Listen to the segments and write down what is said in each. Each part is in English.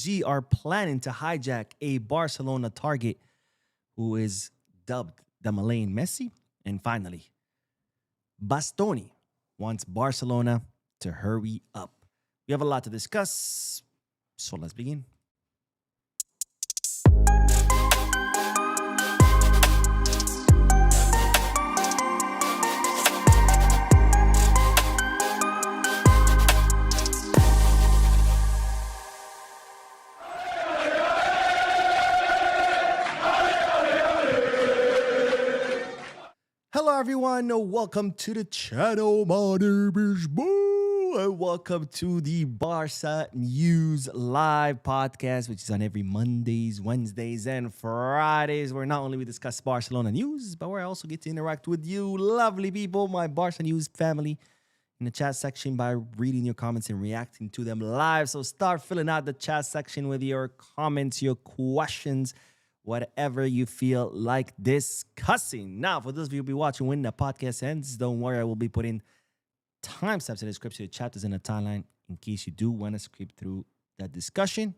PSG are planning to hijack a Barcelona target who is dubbed the Malayan Messi. And finally, Bastoni wants Barcelona to hurry up. We have a lot to discuss, so let's begin. Hello, everyone. Welcome to the channel. My name is Boo. And welcome to the Barca News Live podcast, which is on every Mondays, Wednesdays, and Fridays, where not only we discuss Barcelona news, but where I also get to interact with you, lovely people, my Barca News family, in the chat section by reading your comments and reacting to them live. So start filling out the chat section with your comments, your questions, whatever you feel like discussing. Now, for those of you who will be watching when the podcast ends, don't worry, I will be putting timestamps in the description, the chapters in the timeline, in case you do want to skip through that discussion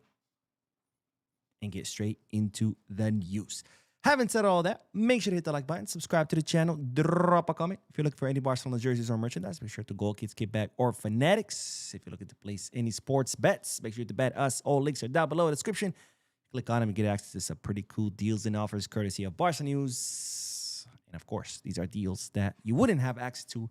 and get straight into the news. Having said all that, make sure to hit the like button, subscribe to the channel, drop a comment. If you're looking for any Barcelona jerseys or merchandise, make sure to Goal Kids, Kickback, or Fanatics. If you're looking to place any sports bets, make sure to bet us. All links are down below in the description. Click on them and get access to some pretty cool deals and offers courtesy of Barca News. And of course, these are deals that you wouldn't have access to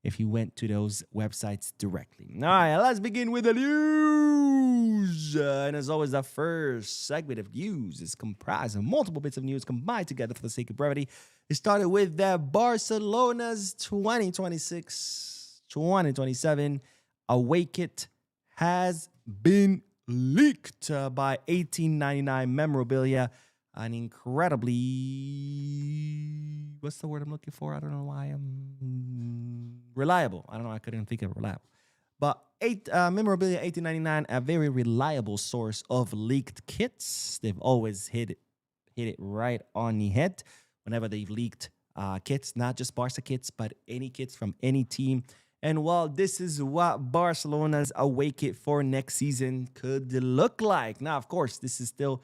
if you went to those websites directly. All right, let's begin with the news. And as always, the first segment of news is comprised of multiple bits of news combined together for the sake of brevity. It started with Barcelona's 2026-2027 away kit has been leaked by 1899 Memorabilia. An incredibly, what's the word I'm looking for? I don't know why I'm reliable. I don't know. I couldn't think of reliable. But Memorabilia 1899, a very reliable source of leaked kits. They've always hit it right on the head whenever they've leaked kits, not just Barca kits, but any kits from any team. And while this is what Barcelona's away kit for next season could look like. Now, of course, this is still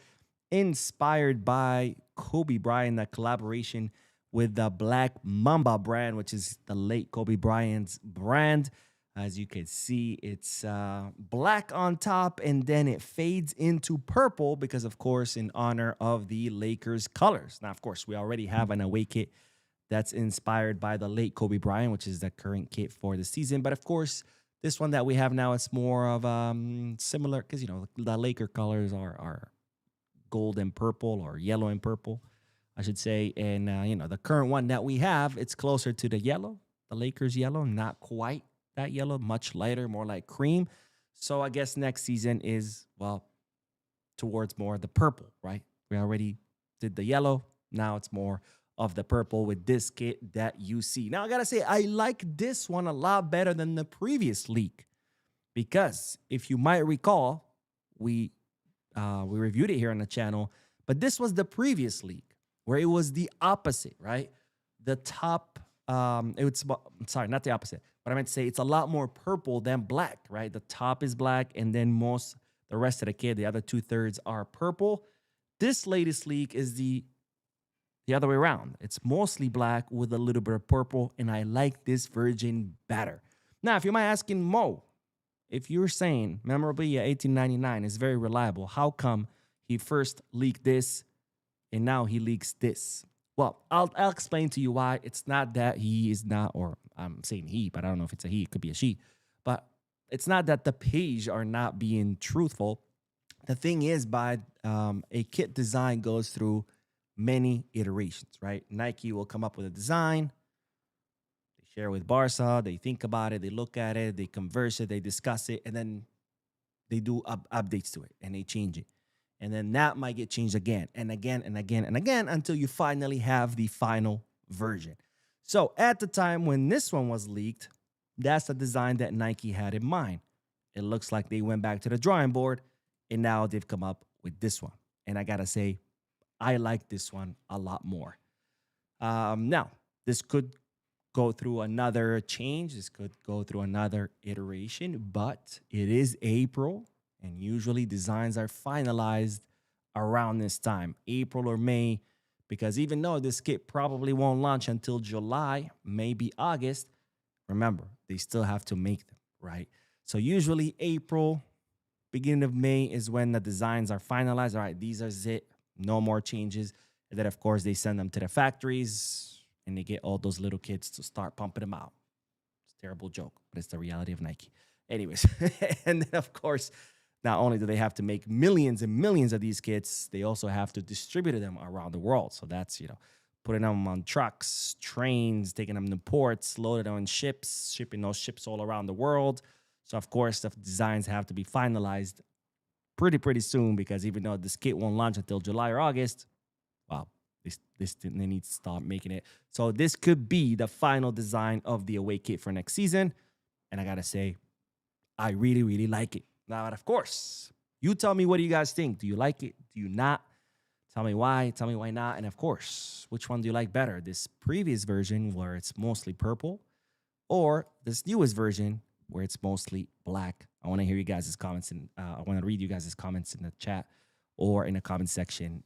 inspired by Kobe Bryant, that collaboration with the Black Mamba brand, which is the late Kobe Bryant's brand. As you can see, it's black on top, and then it fades into purple because, of course, in honor of the Lakers colors. Now, of course, we already have an away kit that's inspired by the late Kobe Bryant, which is the current kit for the season. But of course, this one that we have now is more of similar because, you know, the Laker colors are gold and purple, or yellow and purple, I should say. And, you know, the current one that we have, it's closer to the yellow, the Lakers yellow, not quite that yellow, much lighter, more like cream. So I guess next season is, well, towards more the purple, right? We already did the yellow. Now it's more of the purple with this kit that you see. Now, I got to say, I like this one a lot better than the previous leak because if you might recall, we reviewed it here on the channel, but this was the previous leak where it was the opposite, right? The top, sorry, not the opposite. But I meant to say it's a lot more purple than black, right? The top is black, and then the rest of the kit, the other 2/3 are purple. This latest leak is the other way around. It's mostly black with a little bit of purple, and I like this version better. Now, if you might asking, Mo, if you're saying Memorabilia 1899 is very reliable, how come he first leaked this and now he leaks this? Well, I'll explain to you why. It's not that he is not, or I'm saying he, but I don't know if it's a he, it could be a she. But it's not that the page are not being truthful. The thing is, a kit design goes through many iterations, right? Nike will come up with a design, they share with Barca, they think about it, they look at it, they converse it, they discuss it, and then they do updates to it, and they change it. And then that might get changed again and again and again and again until you finally have the final version. So at the time when this one was leaked, that's the design that Nike had in mind. It looks like they went back to the drawing board, and now they've come up with this one. And I got to say, I like this one a lot more. Now, this could go through another change. This could go through another iteration, but it is April, And usually designs are finalized around this time, April or May, because even though this kit probably won't launch until July, maybe August, remember, they still have to make them, right? So usually April, beginning of May is when the designs are finalized. All right, these are it, no more changes. And then, of course, they send them to the factories and they get all those little kids to start pumping them out. It's a terrible joke, but it's the reality of Nike. Anyways, and then, of course, not only do they have to make millions and millions of these kits, they also have to distribute them around the world. So that's, putting them on trucks, trains, taking them to ports, loaded on ships, shipping those ships all around the world. So, of course, the designs have to be finalized pretty soon, because even though this kit won't launch until July or August, wow, they need to start making it. So this could be the final design of the away kit for next season. And I got to say, I really like it. Now, of course, you tell me, what do you guys think? Do you like it? Do you not? Tell me why. Tell me why not. And of course, which one do you like better? This previous version where it's mostly purple, or this newest version where it's mostly black? I want to hear you guys' comments, and I want to read you guys' comments in the chat or in the comment section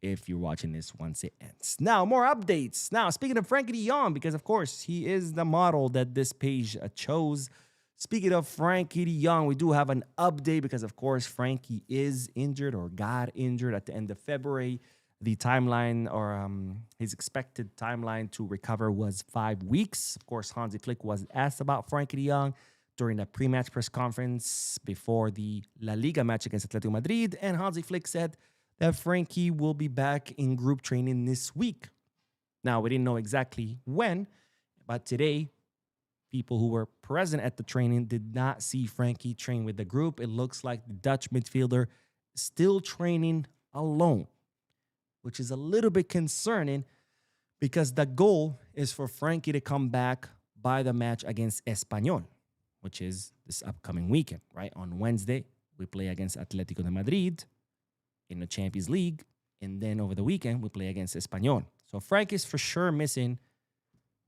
if you're watching this once it ends. Now, more updates. Now, speaking of Frankie de Jong, because of course he is the model that this page chose. Speaking of Frankie de Jong, we do have an update because, of course, Frankie is injured or got injured at the end of February. The timeline, or his expected timeline to recover, was 5 weeks. Of course, Hansi Flick was asked about Frankie de Jong during the pre-match press conference before the La Liga match against Atletico Madrid, and Hansi Flick said that Frankie will be back in group training this week. Now, we didn't know exactly when, but today, people who were present at the training did not see Frankie train with the group. It looks like the Dutch midfielder is still training alone, which is a little bit concerning because the goal is for Frankie to come back by the match against Espanyol, which is this upcoming weekend, right? On Wednesday, we play against Atletico de Madrid in the Champions League, and then over the weekend, we play against Espanyol. So Frank is for sure missing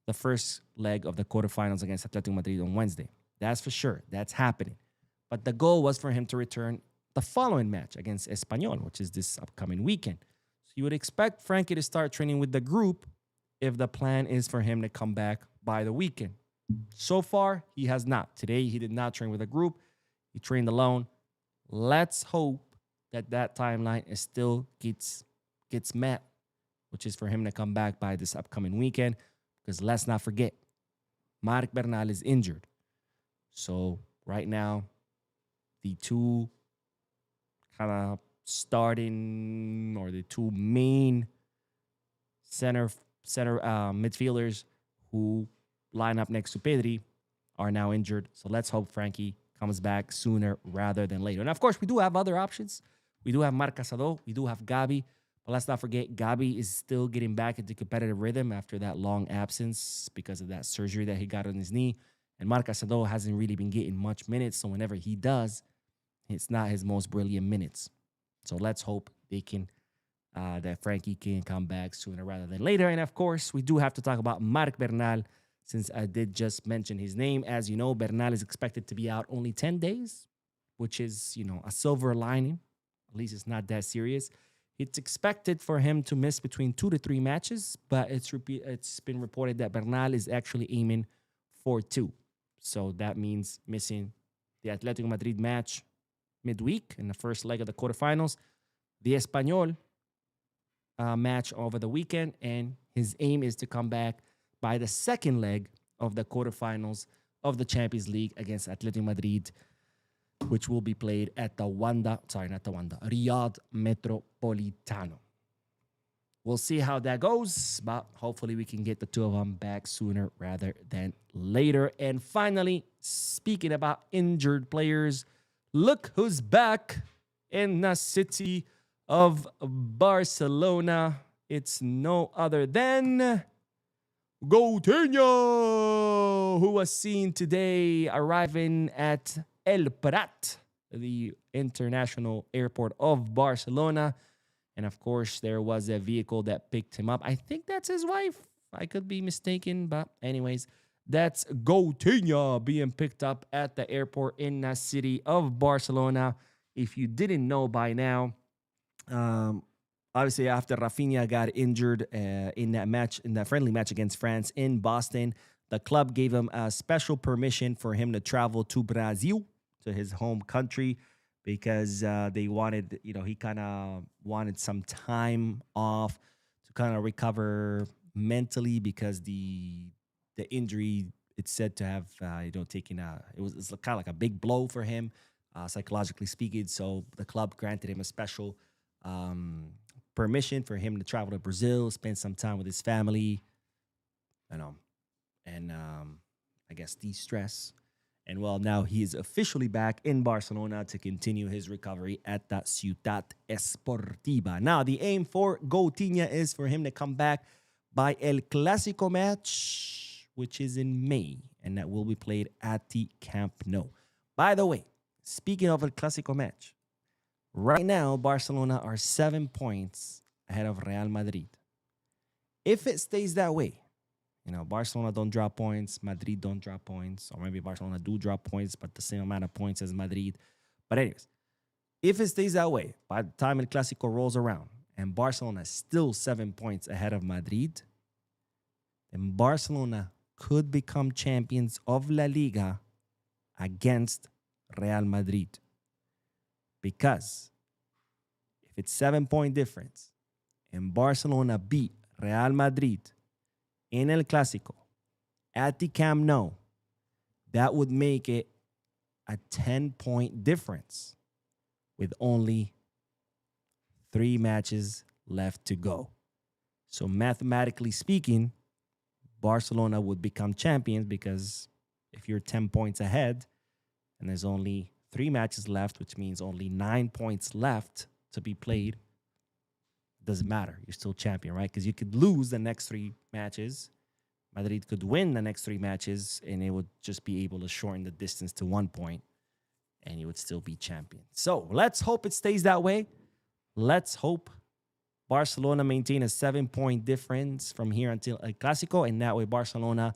the first leg of the quarterfinals against Atletico Madrid on Wednesday. That's for sure. That's happening. But the goal was for him to return the following match against Espanyol, which is this upcoming weekend. So you would expect Frankie to start training with the group if the plan is for him to come back by the weekend. So far, he has not. Today, he did not train with a group. He trained alone. Let's hope that timeline is still gets met, which is for him to come back by this upcoming weekend. Because let's not forget, Marc Bernal is injured. So right now, the two kind of starting, or the two main center midfielders who line up next to Pedri are now injured. So let's hope Frankie comes back sooner rather than later. And of course, we do have other options. We do have Marc Casado. We do have Gabi. But let's not forget, Gabi is still getting back into competitive rhythm after that long absence because of that surgery that he got on his knee. And Marc Casado hasn't really been getting much minutes. So whenever he does, it's not his most brilliant minutes. So let's hope that Frankie can come back sooner rather than later. And of course, we do have to talk about Marc Bernal, since I did just mention his name. As you know, Bernal is expected to be out only 10 days, which is, a silver lining. At least it's not that serious. It's expected for him to miss between 2 to 3 matches, but it's been reported that Bernal is actually aiming for 2. So that means missing the Atletico Madrid match midweek in the first leg of the quarterfinals, the Espanyol match over the weekend, and his aim is to come back by the second leg of the quarterfinals of the Champions League against Atletico Madrid, which will be played at the Riyadh Metropolitano. We'll see how that goes, but hopefully we can get the two of them back sooner rather than later. And finally, speaking about injured players, look who's back in the city of Barcelona. It's no other than Coutinho, who was seen today arriving at El Prat, the international airport of Barcelona. And of course, there was a vehicle that picked him up. I think that's his wife. I could be mistaken. But anyways, that's Coutinho being picked up at the airport in the city of Barcelona. If you didn't know by now, um, obviously after Rafinha got injured in that match, in that friendly match against France in Boston, the club gave him a special permission for him to travel to Brazil, to his home country, because they wanted, he kind of wanted some time off to kind of recover mentally, because the injury, it's said to have taken it's kind of like a big blow for him, psychologically speaking. So the club granted him a special permission for him to travel to Brazil, spend some time with his family, you know, and I guess de-stress. And well, now he is officially back in Barcelona to continue his recovery at that Ciutat Esportiva. Now, the aim for Coutinho is for him to come back by El Clásico match, which is in May, and that will be played at the Camp Nou. By the way, speaking of El Clásico match, right now, Barcelona are 7 points ahead of Real Madrid. If it stays that way, Barcelona don't drop points, Madrid don't drop points, or maybe Barcelona do drop points, but the same amount of points as Madrid. But anyways, if it stays that way, by the time El Clásico rolls around and Barcelona is still 7 points ahead of Madrid, then Barcelona could become champions of La Liga against Real Madrid. Because if it's 7-point difference and Barcelona beat Real Madrid in El Clásico at the Camp Nou, that would make it a 10-point difference with only 3 matches left to go. So mathematically speaking, Barcelona would become champions, because if you're 10 points ahead and there's only 3 matches left, which means only 9 points left to be played, doesn't matter. You're still champion, right? Because you could lose the next 3 matches. Madrid could win the next 3 matches, and it would just be able to shorten the distance to 1 point, and you would still be champion. So let's hope it stays that way. Let's hope Barcelona maintain a 7-point difference from here until El Clásico, and that way Barcelona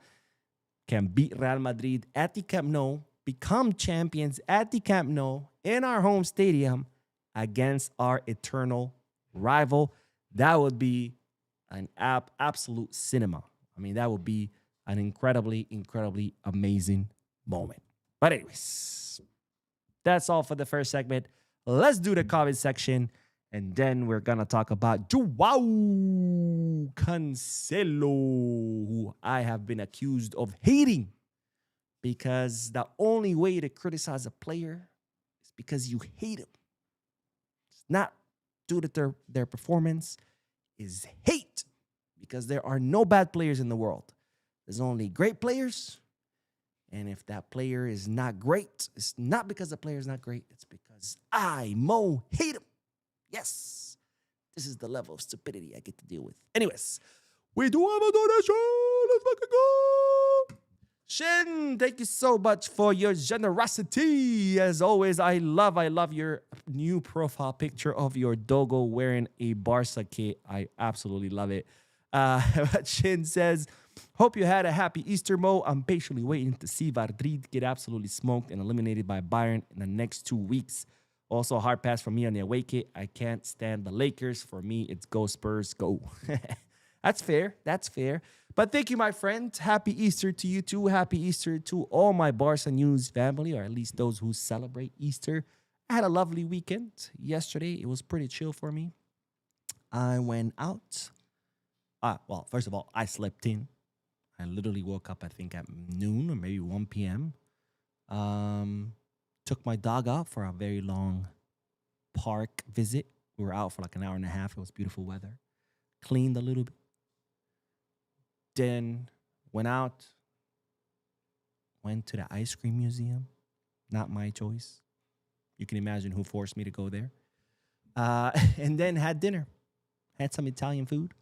can beat Real Madrid at the Camp Nou, become champions at the Camp Nou in our home stadium against our eternal rival. That would be an absolute cinema. I mean, that would be an incredibly, incredibly amazing moment. But anyways, that's all for the first segment. Let's do the comment section, and then we're going to talk about João Cancelo, who I have been accused of hating, because the only way to criticize a player is because you hate him. It's not due to their performance, is hate, because there are no bad players in the world. There's only great players, and if that player is not great, it's not because the player is not great, it's because I, Mo, hate him. Yes, this is the level of stupidity I get to deal with. Anyways, we do have a donation. Let's fucking go. Shin, thank you so much for your generosity. As always, I love your new profile picture of your doggo wearing a Barca kit. I absolutely love it. Shin says, hope you had a happy Easter, Mo. I'm patiently waiting to see Madrid get absolutely smoked and eliminated by Bayern in the next 2 weeks. Also, a hard pass for me on the away kit. I can't stand the Lakers. For me, it's go Spurs, go. That's fair. That's fair. But thank you, my friend. Happy Easter to you too. Happy Easter to all my Barca News family, or at least those who celebrate Easter. I had a lovely weekend yesterday. It was pretty chill for me. I went out. Well, first of all, I slept in. I literally woke up, I think, at noon or maybe 1 p.m. Took my dog out for a very long park visit. We were out for like an hour and a half. It was beautiful weather. Cleaned a little bit. Then went out. Went to the ice cream museum. Not my choice. You can imagine who forced me to go there. And then had dinner. Had some Italian food.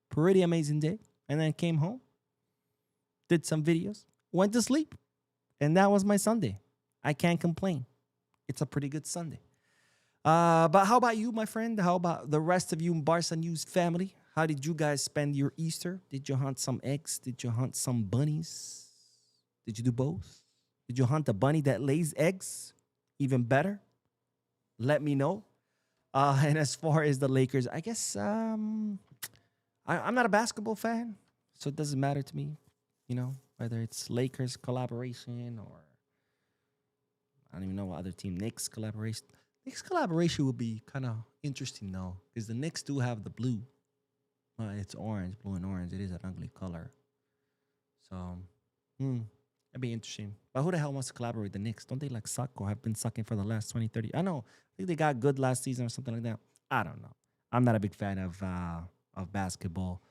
Pretty amazing day. And then came home. Did some videos. Went to sleep. And that was my Sunday. I can't complain. It's a pretty good Sunday. But how about you, my friend? How about the rest of you Barca News family? How did you guys spend your Easter? Did you hunt some eggs? Did you hunt some bunnies? Did you do both? Did you hunt a bunny that lays eggs? Even better. let me know. And as far as the Lakers, I guess I'm not a basketball fan, so it doesn't matter to me, whether it's Lakers collaboration or I don't even know what other team, Knicks collaboration. Knicks collaboration would be kind of interesting though, because the Knicks do have the blue. It's orange, blue and orange. It is an ugly color. So, that'd be interesting. But who the hell wants to collaborate with the Knicks? Don't they suck or have been sucking for the last 20, 30? I know. I think they got good last season or something like that. I don't know. I'm not a big fan of basketball.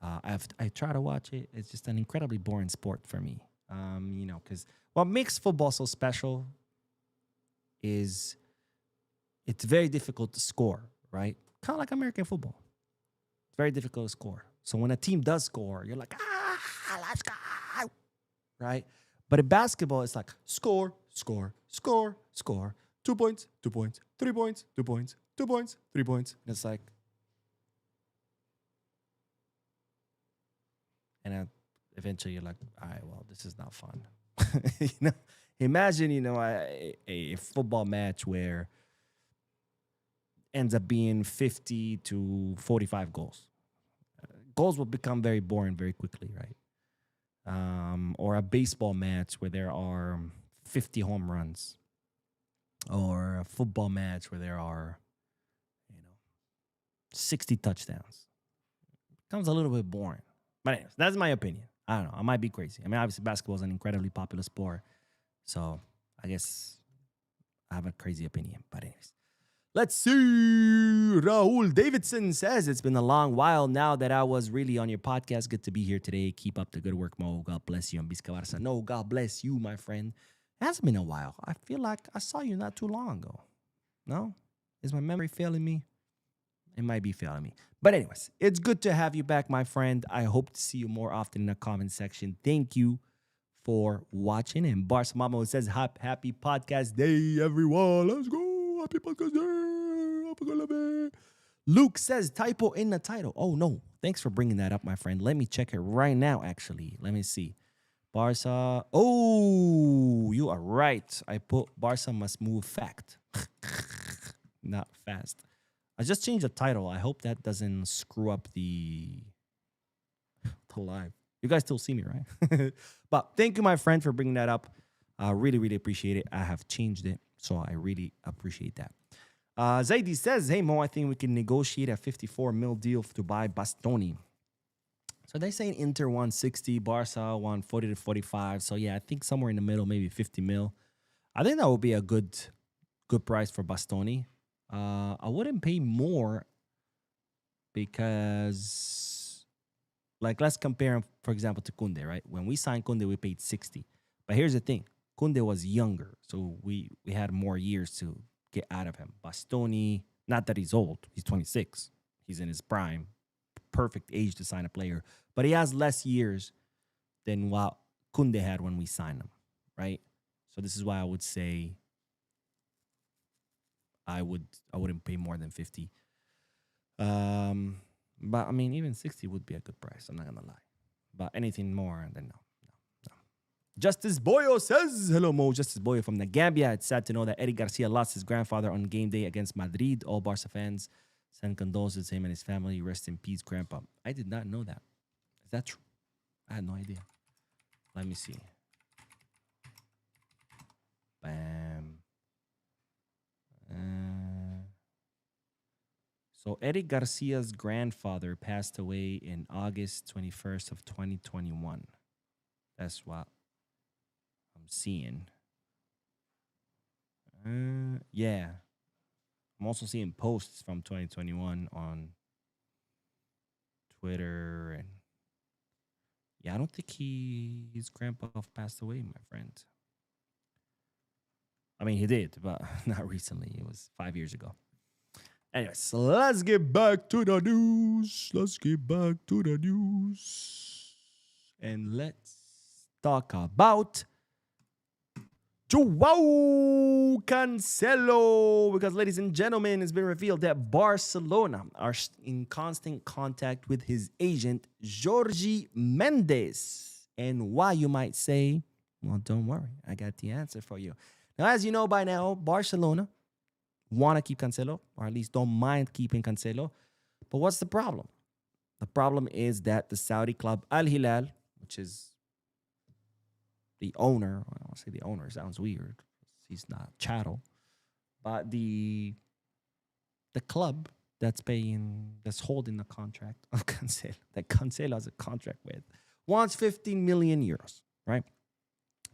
I try to watch it. It's just an incredibly boring sport for me. Because what makes football so special is it's very difficult to score, right? Kind of like American football. It's very difficult to score. So when a team does score, you're like, let's go, right? But in basketball, it's like score, score, score, score. 2 points, 2 points, 3 points, 2 points, 2 points, 3 points. And it's like, and eventually you're like, all right, well, this is not fun. Imagine, a football match where ends up being 50 to 45 goals. Goals will become very boring very quickly, right? Or a baseball match where there are 50 home runs, or a football match where there are, 60 touchdowns. It becomes a little bit boring. But anyways, that's my opinion. I don't know. I might be crazy. I mean, obviously, basketball is an incredibly popular sport. So I guess I have a crazy opinion. But anyways, let's see. Raul Davidson says, it's been a long while now that I was really on your podcast. Good to be here today. Keep up the good work, Mo. God bless you. And Bisca Barca. No, God bless you, my friend. It hasn't been a while. I feel like I saw you not too long ago. No? Is my memory failing me? It might be failing me. But anyways, it's good to have you back, my friend. I hope to see you more often in the comment section. Thank you for watching. And Barca Mamo says, happy podcast day, everyone. Let's go. Happy podcast day. Luke says, typo in the title. Oh, no. Thanks for bringing that up, my friend. Let me check it right now, actually. Let me see. Barca. Oh, you are right. I put Barca must move fact. Not fast. I just changed the title. I hope that doesn't screw up the live. You guys still see me, right? But thank you, my friend, for bringing that up. I really, really appreciate it. I have changed it, so I really appreciate that. Zaidi says, hey, Mo, I think we can negotiate a 54 mil deal to buy Bastoni. So they're saying Inter 160, Barca 140 to 45. So, yeah, I think somewhere in the middle, maybe 50 mil. I think that would be a good price for Bastoni. I wouldn't pay more because, let's compare him, for example, to Kunde, right? When we signed Kunde, we paid 60. But here's the thing. Kunde was younger, so we had more years to get out of him. Bastoni, not that he's old. He's 26. He's in his prime. Perfect age to sign a player. But he has less years than what Kunde had when we signed him, right? So this is why I would say I wouldn't pay more than 50. But I mean, even 60 would be a good price. I'm not gonna lie. But anything more, then no. Justice Boyo says, hello, Mo. Justice Boyo from the Gambia. It's sad to know that Eddie Garcia lost his grandfather on game day against Madrid. All Barca fans send condolences to him and his family. Rest in peace, Grandpa. I did not know that. Is that true? I had no idea. Let me see. Bam. So Eddie Garcia's grandfather passed away in August 21st of 2021. That's what I'm seeing. Yeah. I'm also seeing posts from 2021 on Twitter. And yeah, I don't think his grandpa passed away, my friend. I mean, he did, but not recently. It was 5 years ago. Anyways, let's get back to the news. And let's talk about Joao Cancelo. Because, ladies and gentlemen, it's been revealed that Barcelona are in constant contact with his agent, Jorge Mendes. And why, you might say? Well, don't worry. I got the answer for you. Now, as you know by now, Barcelona want to keep Cancelo, or at least don't mind keeping Cancelo. But what's the problem? The problem is that the Saudi club Al Hilal, which is the owner, I don't want to say the owner, it sounds weird. He's not chattel. But the club that's holding the contract of Cancelo, that Cancelo has a contract with, wants 15 million euros, right?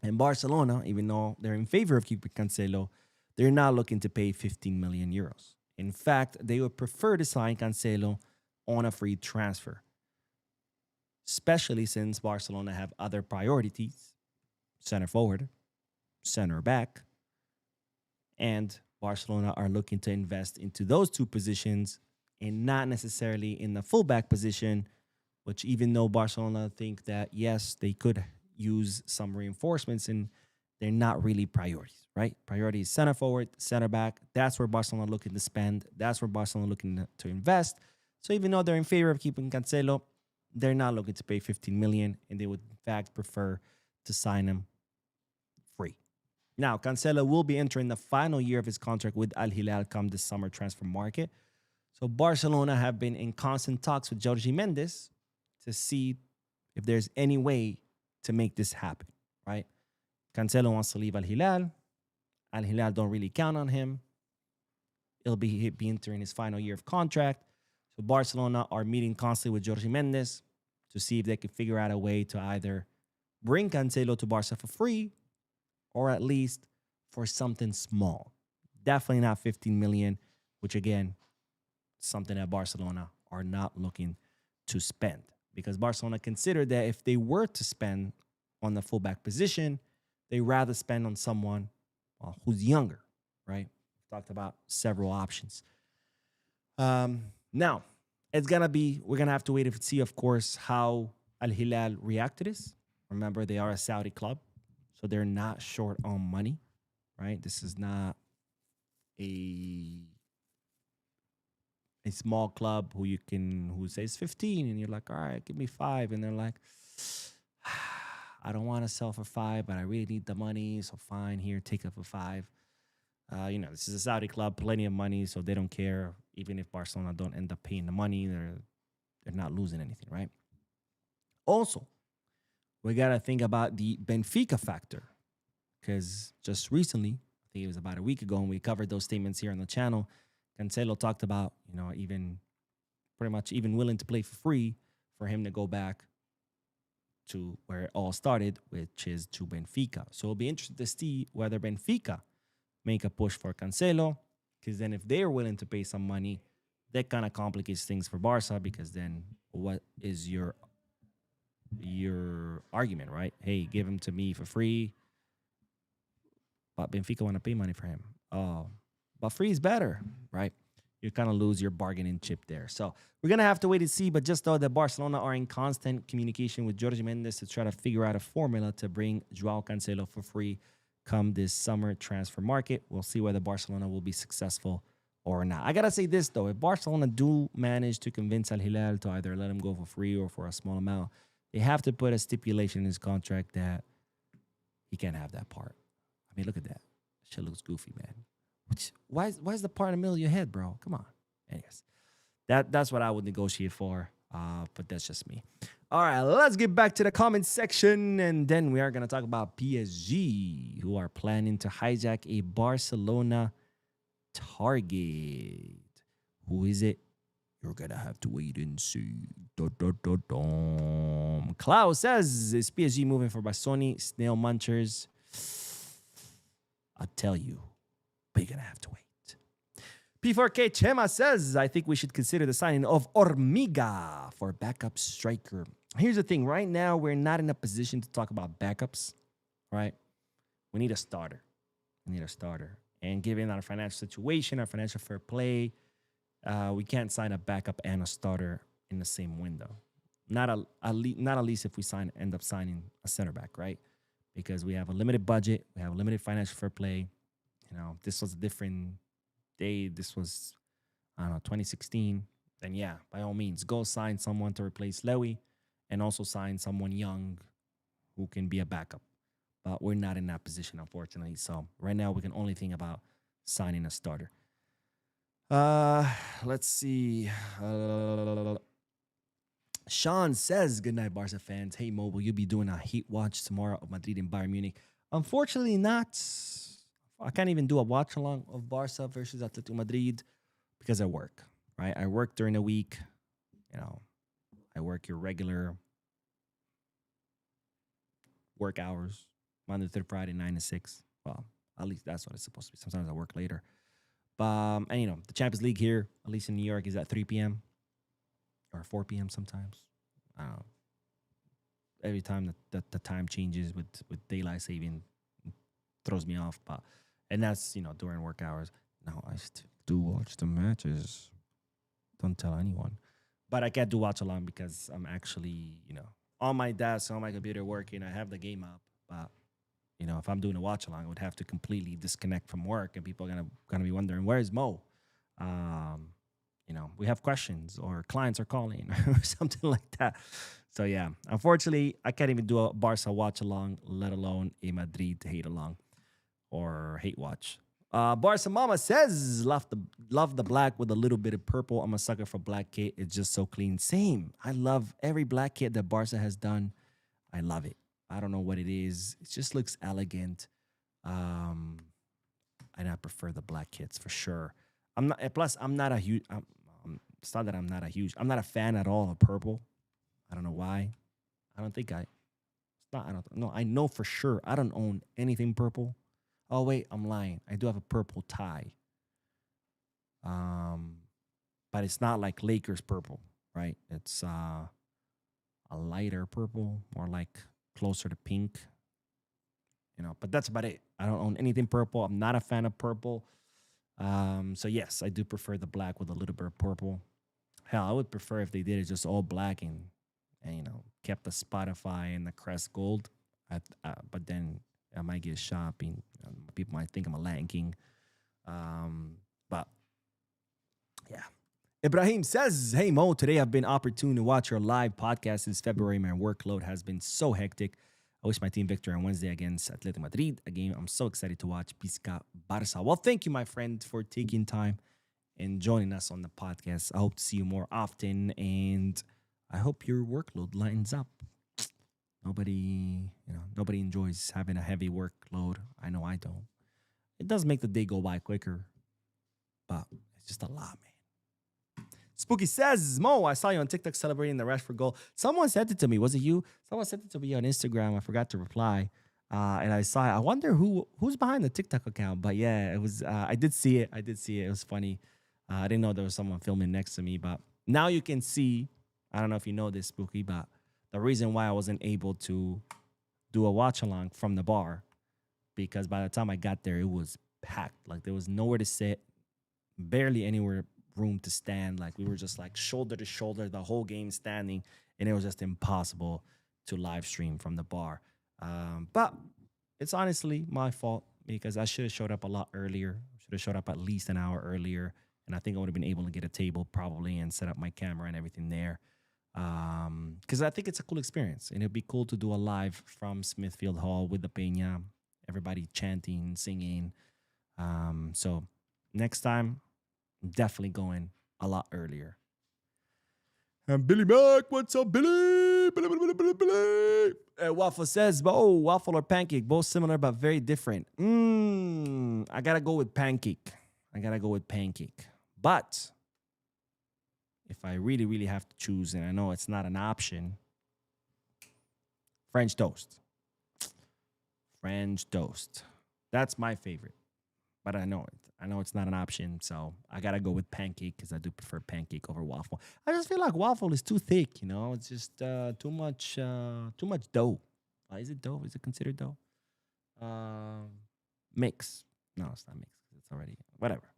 And Barcelona, even though they're in favor of keeping Cancelo, they're not looking to pay 15 million euros. In fact, they would prefer to sign Cancelo on a free transfer, especially since Barcelona have other priorities: center forward, center back, and Barcelona are looking to invest into those two positions and not necessarily in the fullback position, which, even though Barcelona think that, yes, they could use some reinforcements, and they're not really priorities, right? Priority is center forward, center back. That's where Barcelona looking to spend. That's where Barcelona looking to invest. So even though they're in favor of keeping Cancelo, they're not looking to pay 15 million, and they would in fact prefer to sign him free. Now, Cancelo will be entering the final year of his contract with Al Hilal come this summer transfer market. So Barcelona have been in constant talks with Jorge Mendes to see if there's any way to make this happen, right? Cancelo wants to leave Al Hilal. Al Hilal don't really count on him. He'll be entering his final year of contract. So Barcelona are meeting constantly with Jorge Mendes to see if they can figure out a way to either bring Cancelo to Barca for free, or at least for something small. Definitely not 15 million, which again, something that Barcelona are not looking to spend. Because Barcelona considered that if they were to spend on the fullback position, they rather spend on someone who's younger, right? We've talked about several options. Now, we're gonna have to wait to see, of course, how Al Hilal react to this. Remember, they are a Saudi club, so they're not short on money, right? This is not a small club who says 15, and you're like, all right, give me 5, and they're like, I don't want to sell for 5, but I really need the money, so fine, here, take it for 5. This is a Saudi club, plenty of money, so they don't care. Even if Barcelona don't end up paying the money, they're not losing anything, right? Also, we got to think about the Benfica factor, because just recently, I think it was about a week ago, and we covered those statements here on the channel, Cancelo talked about, even pretty much even willing to play for free for him to go back to where it all started, which is to Benfica. So it'll be interesting to see whether Benfica make a push for Cancelo, because then if they're willing to pay some money, that kind of complicates things for Barca, because then what is your argument, right? Hey, give him to me for free, but Benfica want to pay money for him. Oh, but free is better, right? You kind of lose your bargaining chip there. So we're going to have to wait and see, but just know that Barcelona are in constant communication with Jorge Mendes to try to figure out a formula to bring Joao Cancelo for free come this summer transfer market. We'll see whether Barcelona will be successful or not. I got to say this, though. If Barcelona do manage to convince Al Hilal to either let him go for free or for a small amount, they have to put a stipulation in his contract that he can't have that part. I mean, look at that. Shit looks goofy, man. Why is the part in the middle of your head, bro? Come on. Anyways, that's what I would negotiate for, but that's just me. All right, let's get back to the comment section, and then we are going to talk about PSG, who are planning to hijack a Barcelona target. Who is it? You're going to have to wait and see. Klaus says, is PSG moving for Bastoni? Snail munchers. I'll tell you. But you're going to have to wait. P4K Chema says, I think we should consider the signing of Ormiga for backup striker. Here's the thing. Right now, we're not in a position to talk about backups, right? We need a starter. And given our financial situation, our financial fair play, we can't sign a backup and a starter in the same window. Not at least if we end up signing a center back, right? Because we have a limited budget. We have a limited financial fair play. This was a different day. This was, 2016. Then, yeah, by all means, go sign someone to replace Lewy and also sign someone young who can be a backup. But we're not in that position, unfortunately. So right now, we can only think about signing a starter. Uh, let's see. Sean says, "Good night, Barca fans. Hey, Mo, will you be doing a heat watch tomorrow of Madrid and Bayern Munich?" Unfortunately, not. I can't even do a watch along of Barca versus Atletico Madrid because I work. Right, I work during the week. You know, I work your regular work hours, Monday through Friday, 9 to 6. Well, at least that's what it's supposed to be. Sometimes I work later. And you know, the Champions League here, at least in New York, is at 3 p.m. or 4 p.m. sometimes. I don't know. Every time that the time changes with daylight saving, it throws me off. And that's, you know, during work hours. No, I still do watch the matches. Don't tell anyone. But I can't do watch along because I'm actually, you know, on my desk, on my computer working. I have the game up. But, you know, if I'm doing a watch along, I would have to completely disconnect from work and people are gonna be wondering, where's Mo? You know, we have questions or clients are calling or something like that. So yeah, unfortunately, I can't even do a Barca watch along, let alone a Madrid hate along or hate watch. Barca Mama says, love the black with a little bit of purple. I'm a sucker for black kit. It's just so clean. Same. I love every black kit that Barca has done. I love it. I don't know what it is. It just looks elegant. Um, and I prefer the black kits for sure. I'm not. Plus, I'm not a huge. It's not that I'm not a huge. I'm not a fan at all of purple. I don't know why. I don't think I. It's not. I don't. No, I know for sure. I don't own anything purple. Oh wait, I'm lying. I do have a purple tie. Um, but it's not like Lakers purple, right? It's a lighter purple, more like closer to pink. You know, but that's about it. I don't own anything purple. I'm not a fan of purple. So yes, I do prefer the black with a little bit of purple. Hell, I would prefer if they did it just all black and you know kept the Spotify and the crest gold. But then I might get shopping. People might think I'm a Latin king. But yeah. Ibrahim says, "Hey Mo, today I've been opportune to watch your live podcast since February. My workload has been so hectic. I wish my team victory on Wednesday against Atletico Madrid, a game I'm so excited to watch. Pisca Barca." Well, thank you, my friend, for taking time and joining us on the podcast. I hope to see you more often, and I hope your workload lines up. Nobody enjoys having a heavy workload. I know I don't. It does make the day go by quicker, but it's just a lot, man. Spooky says, "Mo, I saw you on TikTok celebrating the Rashford goal. Someone sent it to me. Was it you? Someone sent it to me on Instagram. I forgot to reply. And I saw it. I wonder who's behind the TikTok account. But yeah, it was. I did see it. It was funny. I didn't know there was someone filming next to me. But now you can see. I don't know if you know this, Spooky, but the reason why I wasn't able to do a watch along from the bar because by the time I got there, it was packed. Like there was nowhere to sit, barely anywhere room to stand. Like we were just like shoulder to shoulder the whole game standing, and it was just impossible to live stream from the bar. But it's honestly my fault because I should have showed up a lot earlier. Should have showed up at least an hour earlier, and I think I would have been able to get a table probably and set up my camera and everything there. Because I think it's a cool experience, and it'd be cool to do a live from Smithfield Hall with the Peña, everybody chanting, singing. So next time, I'm definitely going a lot earlier. And Billy Mac, what's up, Billy? Billy. Waffle says, "Oh, waffle or pancake, both similar but very different." I gotta go with pancake. But if I really, really have to choose, and I know it's not an option, French toast. French toast. That's my favorite. But I know it. I know it's not an option, so I gotta go with pancake because I do prefer pancake over waffle. I just feel like waffle is too thick, you know. It's just too much dough. Is it dough? Is it considered dough? Mix. No, it's not mix. It's already whatever.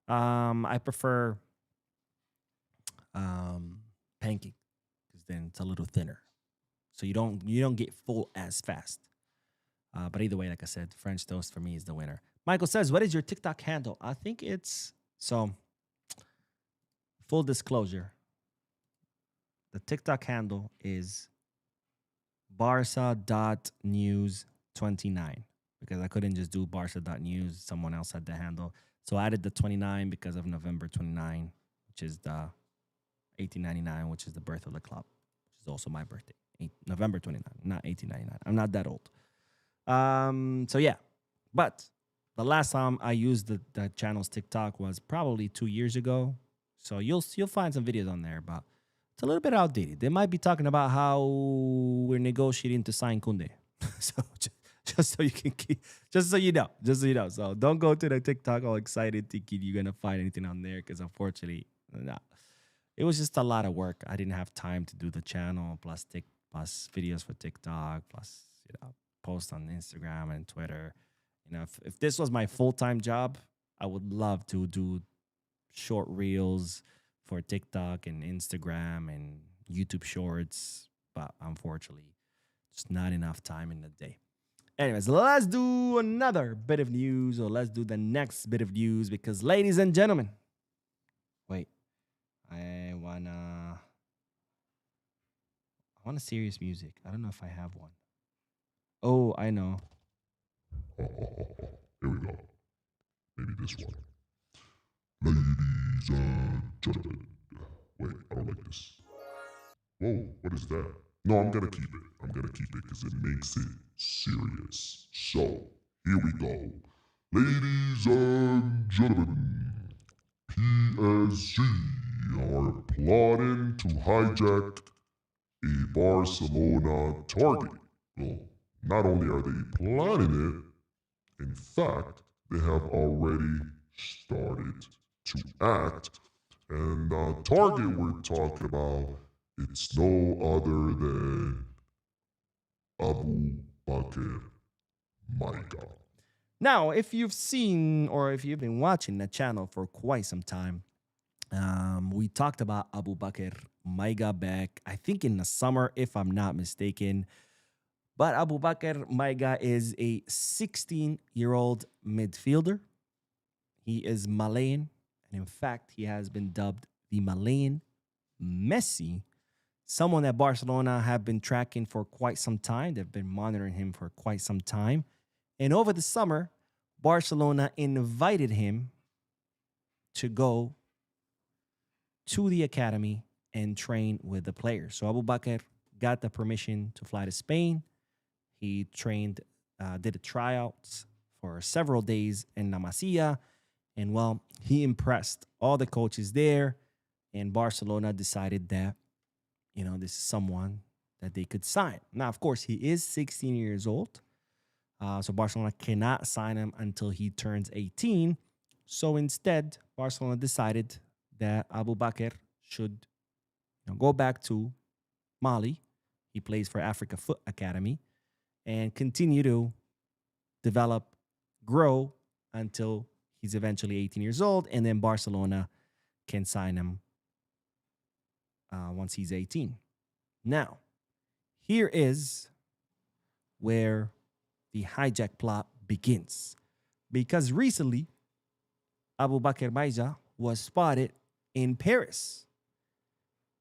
I prefer pancake because then it's a little thinner, so you don't get full as fast. But either way, like I said, French toast for me is the winner. Michael says, "What is your TikTok handle?" I think it's so. Full disclosure: the TikTok handle is Barca.news29 because I couldn't just do Barca.news. Someone else had the handle. So I added the 29 because of November 29, which is the 1899, which is the birth of the club, which is also my birthday. November 29, not 1899. I'm not that old. So yeah, but the last time I used the channel's TikTok was probably 2 years ago. So you'll find some videos on there, but it's a little bit outdated. They might be talking about how we're negotiating to sign Kunde. So just so you can keep, just so you know. So don't go to the TikTok all excited thinking you're gonna find anything on there, because unfortunately, no. It was just a lot of work. I didn't have time to do the channel, plus videos for TikTok, plus post on Instagram and Twitter. If this was my full-time job, I would love to do short reels for TikTok and Instagram and YouTube Shorts, but unfortunately, just not enough time in the day. Anyways, let's do another bit of news, or let's do the next bit of news, because, ladies and gentlemen, wait, I want serious music. I don't know if I have one. Oh, I know. Here we go. Maybe this one. Ladies and gentlemen. Wait, I don't like this. Whoa, what is that? No, I'm gonna keep it. I'm gonna keep it because it makes it serious. So, here we go. Ladies and gentlemen, PSG are plotting to hijack a Barcelona target. Well, not only are they planning it, in fact, they have already started to act. And the target we're talking about, it's no other than Abu Bakr Maika. Now, if you've seen or if you've been watching the channel for quite some time, we talked about Abu Bakr Maiga back, I think in the summer, if I'm not mistaken. But Abu Bakr Maiga is a 16-year-old midfielder. He is Malayan, and in fact, he has been dubbed the Malayan Messi, someone that Barcelona have been tracking for quite some time. They've been monitoring him for quite some time. And over the summer, Barcelona invited him to go to the academy and train with the players. So Abu Bakr got the permission to fly to Spain. He trained, did a tryouts for several days in La Masia. And well, he impressed all the coaches there. And Barcelona decided that, this is someone that they could sign. Now, of course, he is 16 years old. So Barcelona cannot sign him until he turns 18. So instead, Barcelona decided that Abu Bakr should go back to Mali. He plays for Africa Foot Academy and continue to develop, grow until he's eventually 18 years old. And then Barcelona can sign him once he's 18. Now, here is where the hijack plot begins. Because recently, Abu Bakr Maija was spotted in Paris.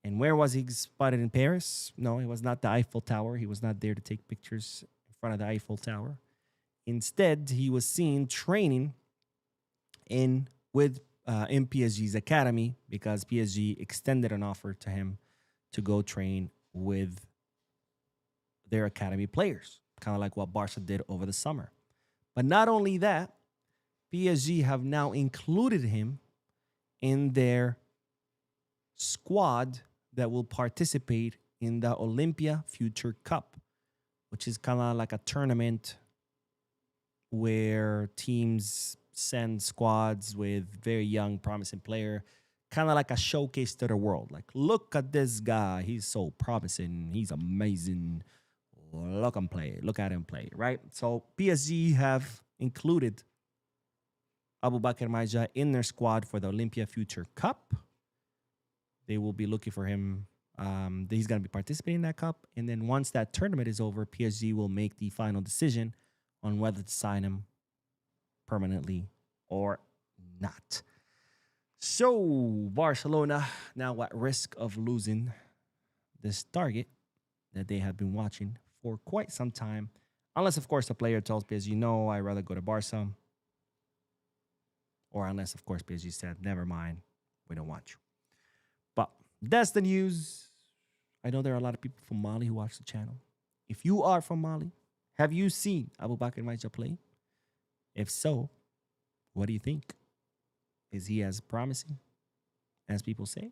And where was he spotted in Paris? No, it was not the Eiffel Tower. He was not there to take pictures in front of the Eiffel Tower. Instead, he was seen training in PSG's academy, because PSG extended an offer to him to go train with their academy players, kind of like what Barca did over the summer. But not only that, PSG have now included him in their squad that will participate in the Olympia Future Cup, which is kind of like a tournament where teams send squads with very young, promising player, kind of like a showcase to the world. Like, look at this guy. He's so promising. He's amazing. Look at him play, right? So PSG have included Abu Bakr Maija in their squad for the Olympia Future Cup. They will be looking for him. He's going to be participating in that cup. And then once that tournament is over, PSG will make the final decision on whether to sign him permanently or not. So Barcelona now at risk of losing this target that they have been watching for quite some time. Unless, of course, the player tells PSG, no, I'd rather go to Barca. Or unless, of course, PSG said, never mind, we don't want you. But that's the news. I know there are a lot of people from Mali who watch the channel. If you are from Mali, have you seen Aboubakar Maïcha play? If so, what do you think? Is he as promising as people say?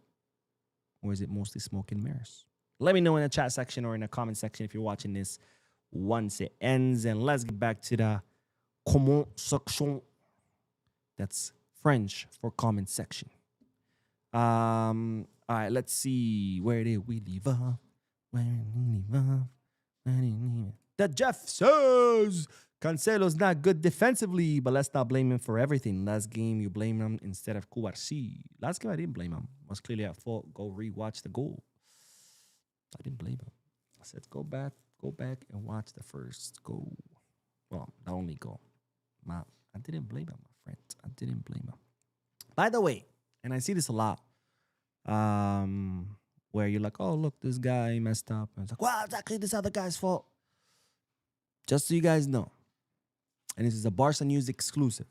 Or is it mostly smoke and mirrors? Let me know in the chat section or in the comment section if you're watching this once it ends. And let's get back to the comment section. That's French for comment section. All right, let's see. Where did we leave off? Where did we leave off? That Jeff says Cancelo's not good defensively, but let's not blame him for everything. Last game, you blame him instead of Kouarsi. Last game, I didn't blame him. I was clearly at fault. Go rewatch the goal. I didn't blame him. I said, go back and watch the first goal. Well, the only goal. I didn't blame him, my friend. I didn't blame him. By the way, and I see this a lot, where you're like, oh, look, this guy messed up. And it's like, well, it's actually this other guy's fault. Just so you guys know, and this is a Barca News exclusive.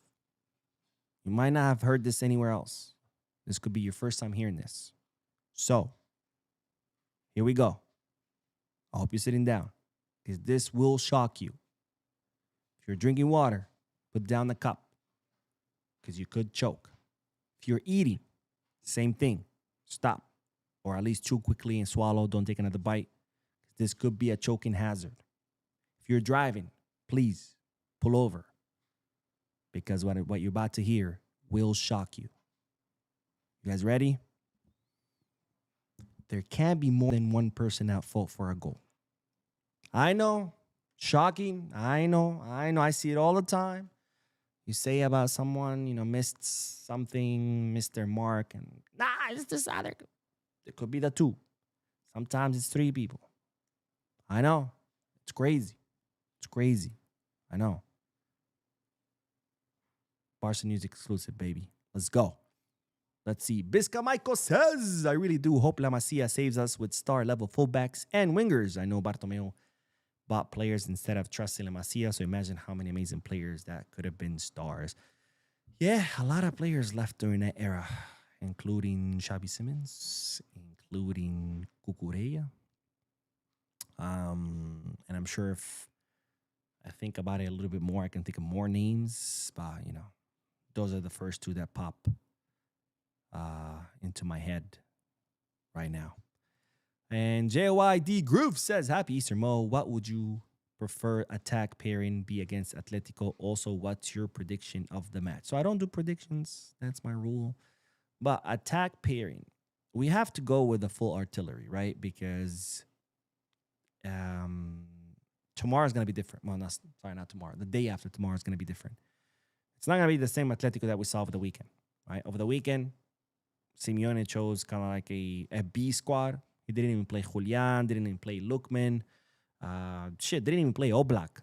You might not have heard this anywhere else. This could be your first time hearing this. So, here we go. I hope you're sitting down, because this will shock you. If you're drinking water, put down the cup, because you could choke. If you're eating, same thing. Stop, or at least chew quickly and swallow. Don't take another bite. This could be a choking hazard. If you're driving, please pull over, because what you're about to hear will shock you. You guys ready? There can't be more than one person at fault for a goal. I know, shocking. I know. I see it all the time. You say about someone, missed something, missed their mark, and it's this other. It could be the two. Sometimes it's three people. I know. It's crazy. It's crazy. I know. Barca News exclusive, baby. Let's go. Let's see. Bisca Michael says, I really do hope La Masia saves us with star-level fullbacks and wingers. I know Bartomeu bought players instead of trusting La Masia, so imagine how many amazing players that could have been stars. Yeah, a lot of players left during that era, including Xabi Simons, including Cucurella. And I'm sure if I think about it a little bit more, I can think of more names, but, those are the first two that pop into my head right now. And JYD Groove says, Happy Easter, Mo. What would you prefer attack pairing be against Atletico? Also, what's your prediction of the match? So I don't do predictions. That's my rule. But attack pairing, we have to go with the full artillery, right? Because tomorrow is going to be different. Well, not tomorrow. The day after tomorrow is going to be different. It's not going to be the same Atletico that we saw over the weekend, right? Over the weekend, Simeone chose kind of like a B squad. He didn't even play Julian, didn't even play Lookman. Didn't even play Oblak,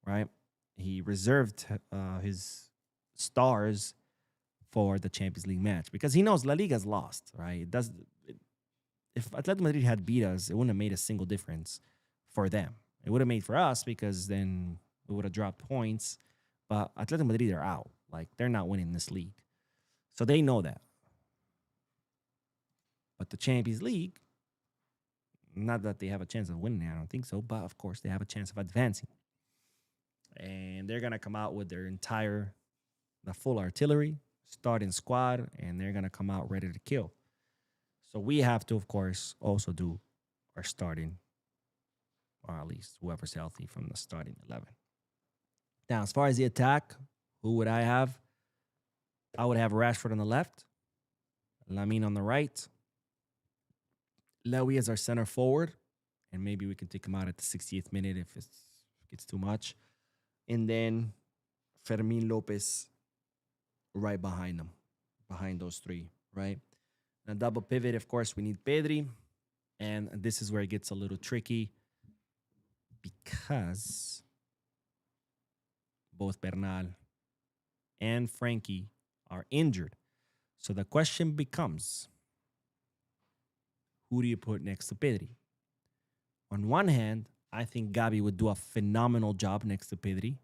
right? He reserved his stars for the Champions League match because he knows La Liga's lost, right? If Atletico Madrid had beat us, it wouldn't have made a single difference for them. It would have made for us because then we would have dropped points. But Atletico Madrid are out. Like, they're not winning this league. So they know that. But the Champions League, not that they have a chance of winning, I don't think so. But, of course, they have a chance of advancing. And they're going to come out with the full artillery, starting squad, and they're going to come out ready to kill. So we have to, of course, also do our starting, or at least whoever's healthy from the starting 11. Now, as far as the attack, who would I have? I would have Rashford on the left, Lamine on the right, Lewy as our center forward, and maybe we can take him out at the 60th minute if it's too much. And then Fermin Lopez right behind them, behind those three, right? A double pivot, of course, we need Pedri. And this is where it gets a little tricky because both Bernal and Frankie are injured. So the question becomes, who do you put next to Pedri? On one hand, I think Gabi would do a phenomenal job next to Pedri.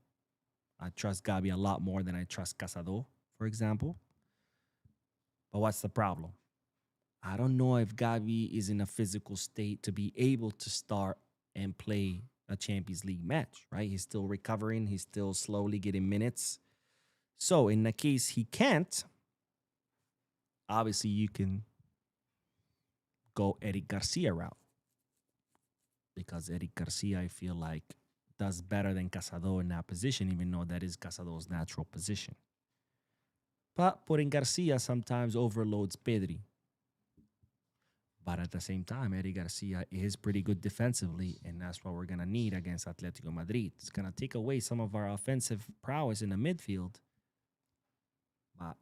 I trust Gabi a lot more than I trust Casado for example. But what's the problem? I don't know if Gavi is in a physical state to be able to start and play a Champions League match, right? He's still recovering. He's still slowly getting minutes. So in the case he can't, obviously you can go Eric Garcia route. Because Eric Garcia, I feel like, does better than Casado in that position, even though that is Casado's natural position. But putting Garcia sometimes overloads Pedri. But at the same time, Eric Garcia is pretty good defensively, and that's what we're going to need against Atletico Madrid. It's going to take away some of our offensive prowess in the midfield, but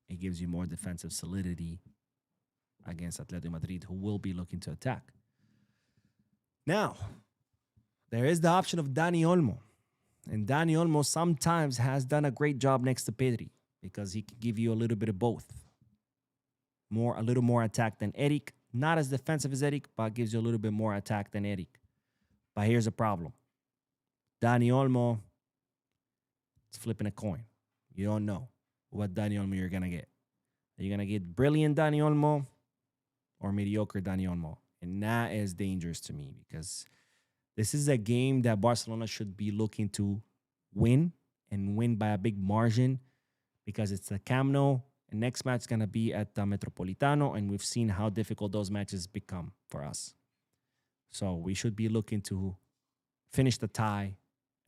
it gives you more defensive solidity against Atletico Madrid, who will be looking to attack. Now, there is the option of Dani Olmo. And Dani Olmo sometimes has done a great job next to Pedri because he can give you a little bit of both. A little more attack than Eric. Not as defensive as Eric, but gives you a little bit more attack than Eric. But here's a problem. Dani Olmo, it's flipping a coin. You don't know what Dani Olmo you're going to get. Are you going to get brilliant Dani Olmo or mediocre Dani Olmo? And that is dangerous to me because this is a game that Barcelona should be looking to win and win by a big margin because it's the Camp Nou. And next match is going to be at the Metropolitano, and we've seen how difficult those matches become for us. So we should be looking to finish the tie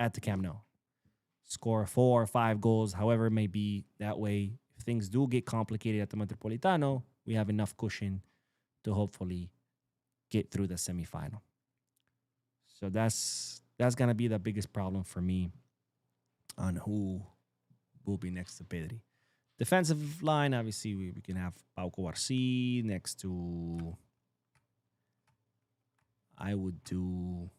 at the Camp Nou. Score 4 or 5 goals, however it may be. That way, if things do get complicated at the Metropolitano, we have enough cushion to hopefully get through the semifinal. So that's going to be the biggest problem for me on who will be next to Pedri. Defensive line, obviously, we can have Pau Cubarsí next to... I would do...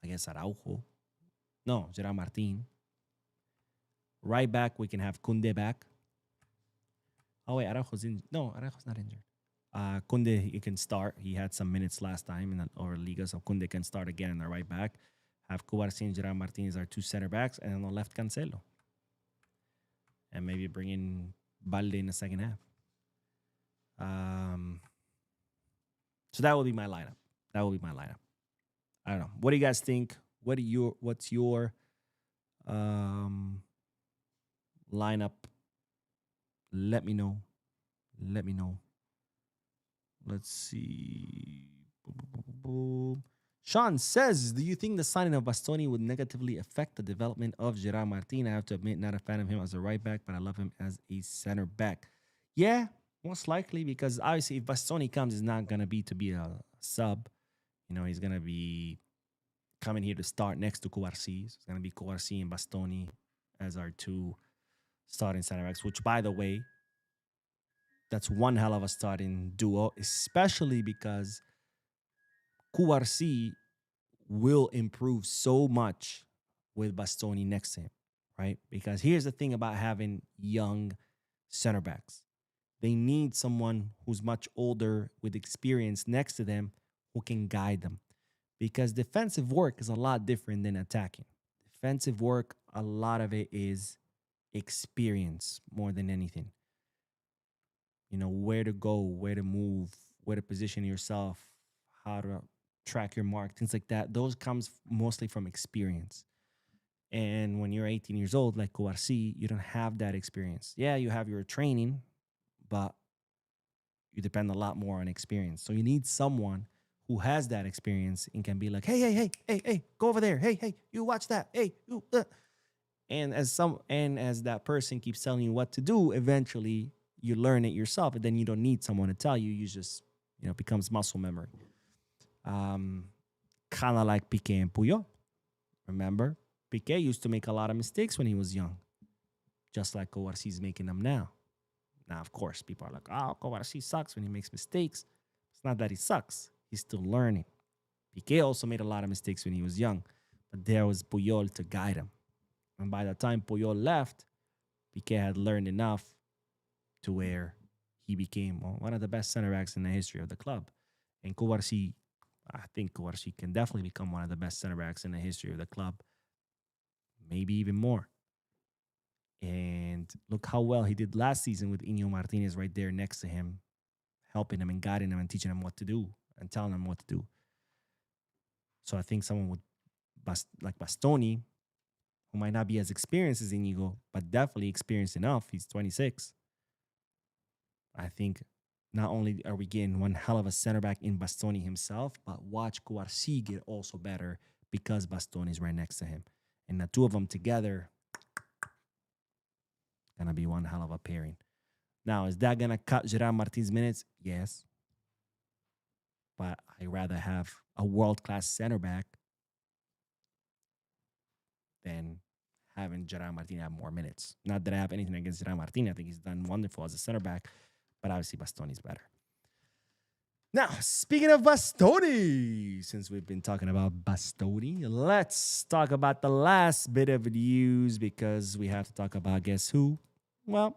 I guess Araujo. No, Gerard Martin. Right back, we can have Koundé back. Oh, wait, Araujo's in... No, Araujo's not injured. Koundé, he can start. He had some minutes last time in the Liga, so Koundé can start again in the right back. Have Cubarsí and Gerard Martin as our 2 center backs, and on the left, Cancelo. And maybe bring in Balde in the second half. So that will be my lineup. I don't know. What do you guys think? What's your lineup? Let me know. Let's see. Sean says, do you think the signing of Bastoni would negatively affect the development of Gerard Martin? I have to admit, not a fan of him as a right back, but I love him as a center back. Yeah, most likely, because obviously if Bastoni comes, it's not going to be a sub. You know, he's going to be coming here to start next to Cubarsí. So it's going to be Cubarsí and Bastoni as our 2 starting center backs, which, by the way, that's one hell of a starting duo, especially because Cubarsí will improve so much with Bastoni next to him, right? Because here's the thing about having young center backs. They need someone who's much older with experience next to them who can guide them. Because defensive work is a lot different than attacking. Defensive work, a lot of it is experience more than anything. You know, where to go, where to move, where to position yourself, how to track your mark, things like that. Those comes mostly from experience. And when you're 18 years old, like Cubarsí, you don't have that experience. Yeah, you have your training, but you depend a lot more on experience. So you need someone who has that experience and can be like, hey, go over there. Hey, you watch that. Hey, you. And as that person keeps telling you what to do, eventually you learn it yourself, and then you don't need someone to tell you. You just, becomes muscle memory. Kind of like Piqué and Puyol. Remember, Piqué used to make a lot of mistakes when he was young, just like Cubarsí's making them now. Now, of course, people are like, oh, Cubarsí sucks when he makes mistakes. It's not that he sucks. He's still learning. Piqué also made a lot of mistakes when he was young, but there was Puyol to guide him. And by the time Puyol left, Piqué had learned enough to where he became one of the best center backs in the history of the club. And Cubarsí, I think Cubarsí can definitely become one of the best center backs in the history of the club. Maybe even more. And look how well he did last season with Inigo Martinez right there next to him, helping him and guiding him and teaching him what to do and telling him what to do. So I think someone with like Bastoni, who might not be as experienced as Inigo, but definitely experienced enough. He's 26. I think not only are we getting one hell of a center back in Bastoni himself, but watch Guarci get also better because Bastoni is right next to him. And the two of them together, gonna be one hell of a pairing. Now, is that gonna cut Gerard Martin's minutes? Yes. But I'd rather have a world-class center back than having Gerard Martin have more minutes. Not that I have anything against Gerard Martin. I think he's done wonderful as a center back, but obviously Bastoni's better. Now, speaking of Bastoni, since we've been talking about Bastoni, let's talk about the last bit of news because we have to talk about guess who? Well,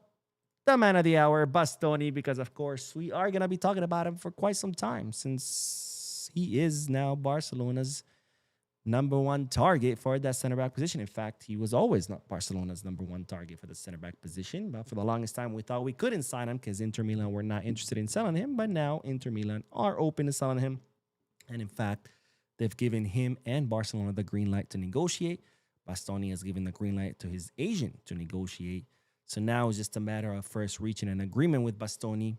the man of the hour, Bastoni, because of course we are going to be talking about him for quite some time since he is now Barcelona's number one target for that center back position. In fact, he was always not Barcelona's number one target for the center back position. But for the longest time, we thought we couldn't sign him because Inter Milan were not interested in selling him. But now Inter Milan are open to selling him. And in fact, they've given him and Barcelona the green light to negotiate. Bastoni has given the green light to his agent to negotiate. So now it's just a matter of first reaching an agreement with Bastoni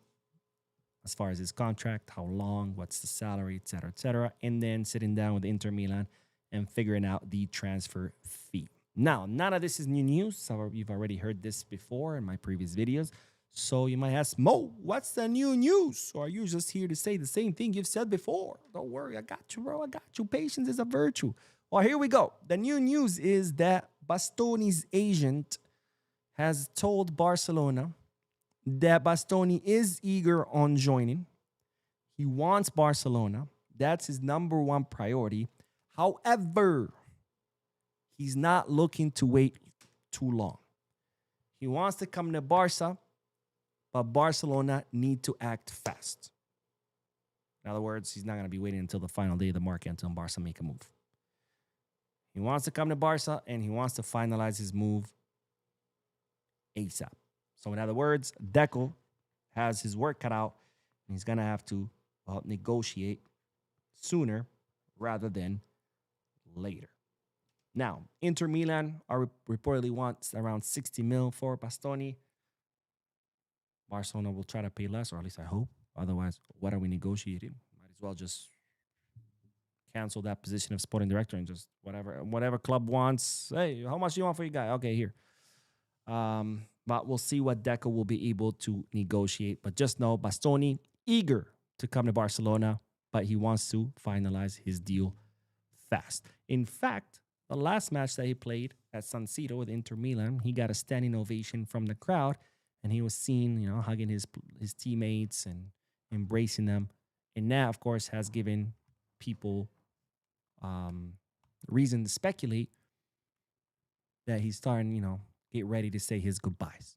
as far as his contract, how long, what's the salary, et cetera, and then sitting down with Inter Milan and figuring out the transfer fee. Now, none of this is new news. So you've already heard this before in my previous videos. So you might ask, Mo, what's the new news? Or are you just here to say the same thing you've said before? Don't worry, I got you, bro. I got you. Patience is a virtue. Well, here we go. The new news is that Bastoni's agent has told Barcelona that Bastoni is eager on joining. He wants Barcelona. That's his number one priority. However, he's not looking to wait too long. He wants to come to Barca, but Barcelona need to act fast. In other words, he's not going to be waiting until the final day of the market until Barca make a move. He wants to come to Barca, and he wants to finalize his move ASAP. So in other words, Deco has his work cut out, and he's going to have to negotiate sooner rather than later. Now, Inter Milan are reportedly wants around 60 mil for Bastoni. Barcelona will try to pay less, or at least I hope. Otherwise, what are we negotiating? Might as well just cancel that position of sporting director and just whatever club wants. Hey, how much do you want for your guy? Okay, here. But we'll see what Deco will be able to negotiate. But just know Bastoni eager to come to Barcelona, but he wants to finalize his deal fast. In fact, the last match that he played at San Siro with Inter Milan, he got a standing ovation from the crowd, and he was seen, hugging his teammates and embracing them. And that, of course, has given people reason to speculate that he's starting, get ready to say his goodbyes,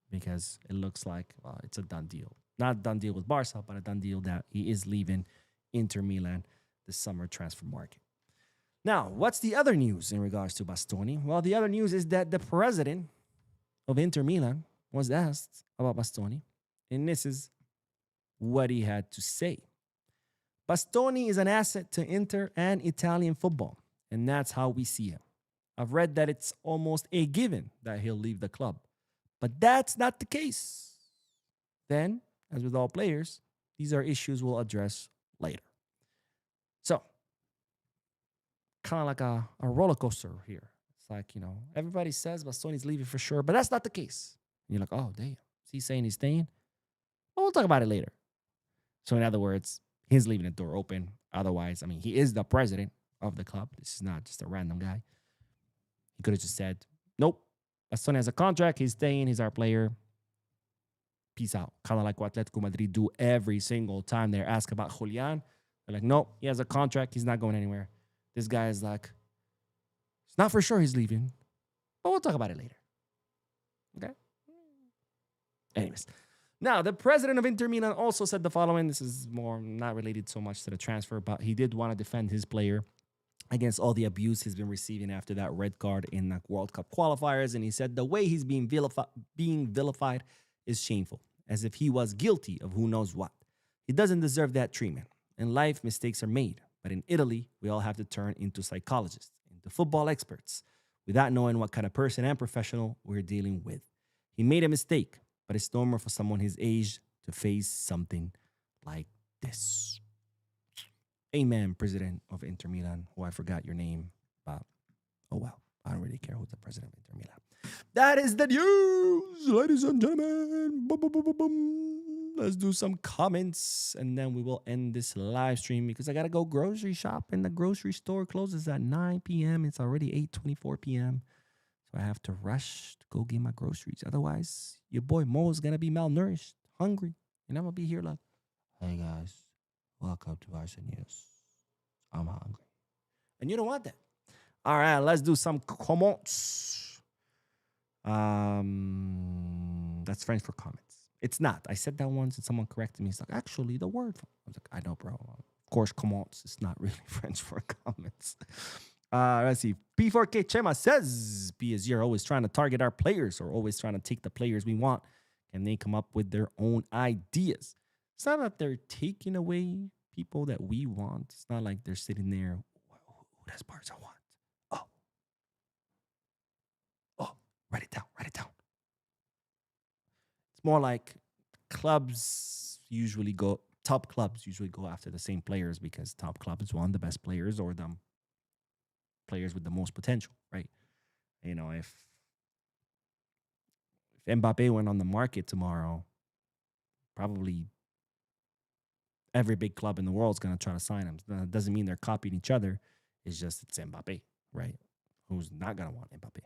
because it looks like it's a done deal. Not a done deal with Barca, but a done deal that he is leaving Inter Milan this summer transfer market. Now, what's the other news in regards to Bastoni? Well, the other news is that the president of Inter Milan was asked about Bastoni, and this is what he had to say. Bastoni is an asset to Inter and Italian football, and that's how we see him. I've read that it's almost a given that he'll leave the club, but that's not the case. Then, as with all players, these are issues we'll address later. So, kind of like a roller coaster here. It's like, everybody says Bastoni's leaving for sure, but that's not the case. And you're like, oh, damn. Is he saying he's staying? Well, we'll talk about it later. So, in other words, he's leaving the door open. Otherwise, he is the president of the club. This is not just a random guy. He could have just said, nope, Bastoni has a contract. He's staying. He's our player. Peace out. Kind of like what Atletico Madrid do every single time they're asked about Julian. They're like, nope, he has a contract. He's not going anywhere. This guy is like, it's not for sure he's leaving, but we'll talk about it later. Okay? Anyways. Now, the president of Inter Milan also said the following. This is more not related so much to the transfer, but he did want to defend his player. against all the abuse he's been receiving after that red card in the World Cup qualifiers. And he said the way he's being vilified is shameful, as if he was guilty of who knows what. He doesn't deserve that treatment. In life, mistakes are made. But in Italy, we all have to turn into psychologists, into football experts, without knowing what kind of person and professional we're dealing with. He made a mistake, but it's normal for someone his age to face something like this. Amen, president of Inter Milan, who I forgot your name, but oh well, I don't really care who's the president of Inter Milan. That is the news, ladies and gentlemen. Boom, boom, boom, boom, boom. Let's do some comments, and then we will end this live stream because I gotta go grocery shop, and the grocery store closes at 9 p.m. It's already 8:24 p.m., so I have to rush to go get my groceries. Otherwise, your boy Mo is gonna be malnourished, hungry, and I'm gonna be here like, hey guys. Welcome to Barca News. I'm hungry. And you don't want that. All right, let's do some comments. That's French for comments. It's not. I said that once and someone corrected me. It's like, actually, the word. I was like, I know, bro. Of course, comments is not really French for comments. Let's see. P4K Chema says, PSG are always trying to target our players or always trying to take the players we want. And they come up with their own ideas. It's not that they're taking away people that we want. It's not like they're sitting there, who does Barca want? Oh, write it down. It's more like top clubs usually go after the same players because top clubs want the best players or the players with the most potential, right? You know, if Mbappe went on the market tomorrow, probably every big club in the world is going to try to sign him. That doesn't mean they're copying each other. It's just it's Mbappe, right? Who's not going to want Mbappe?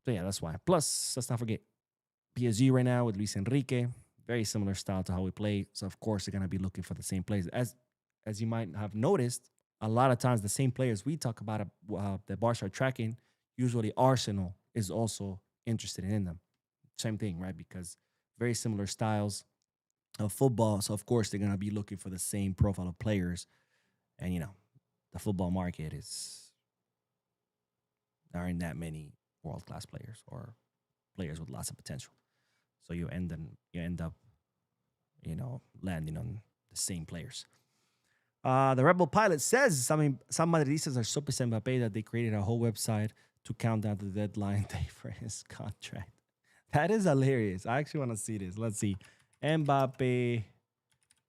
So yeah, that's why. Plus, let's not forget PSG right now with Luis Enrique, very similar style to how we play. So of course they're going to be looking for the same players. As you might have noticed, a lot of times the same players we talk about that Barca are tracking, usually Arsenal is also interested in them. Same thing, right? Because very similar styles of football. So, of course, they're going to be looking for the same profile of players. And, you know, the football market there aren't that many world-class players or players with lots of potential. So you end up, landing on the same players. The Rebel Pilot says some Madridistas are so pissed at Mbappe that they created a whole website to count down the deadline day for his contract. That is hilarious. I actually want to see this. Let's see. Mbappe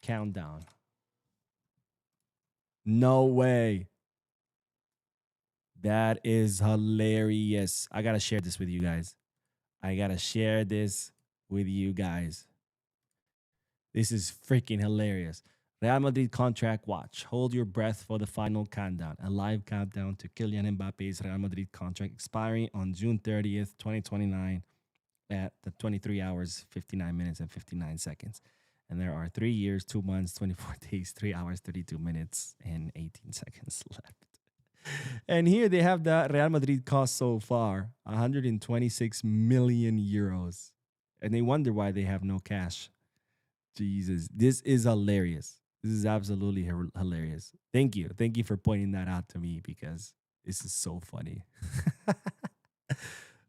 countdown. No way. That is hilarious. I got to share this with you guys. This is freaking hilarious. Real Madrid contract watch. Hold your breath for the final countdown. A live countdown to Kylian Mbappe's Real Madrid contract expiring on June 30th, 2029 at the 23 hours, 59 minutes, and 59 seconds. And there are 3 years, 2 months, 24 days, 3 hours, 32 minutes, and 18 seconds left. And here they have the Real Madrid cost so far, 126 million euros. And they wonder why they have no cash. Jesus, this is hilarious. This is absolutely hilarious. Thank you. Thank you for pointing that out to me because this is so funny.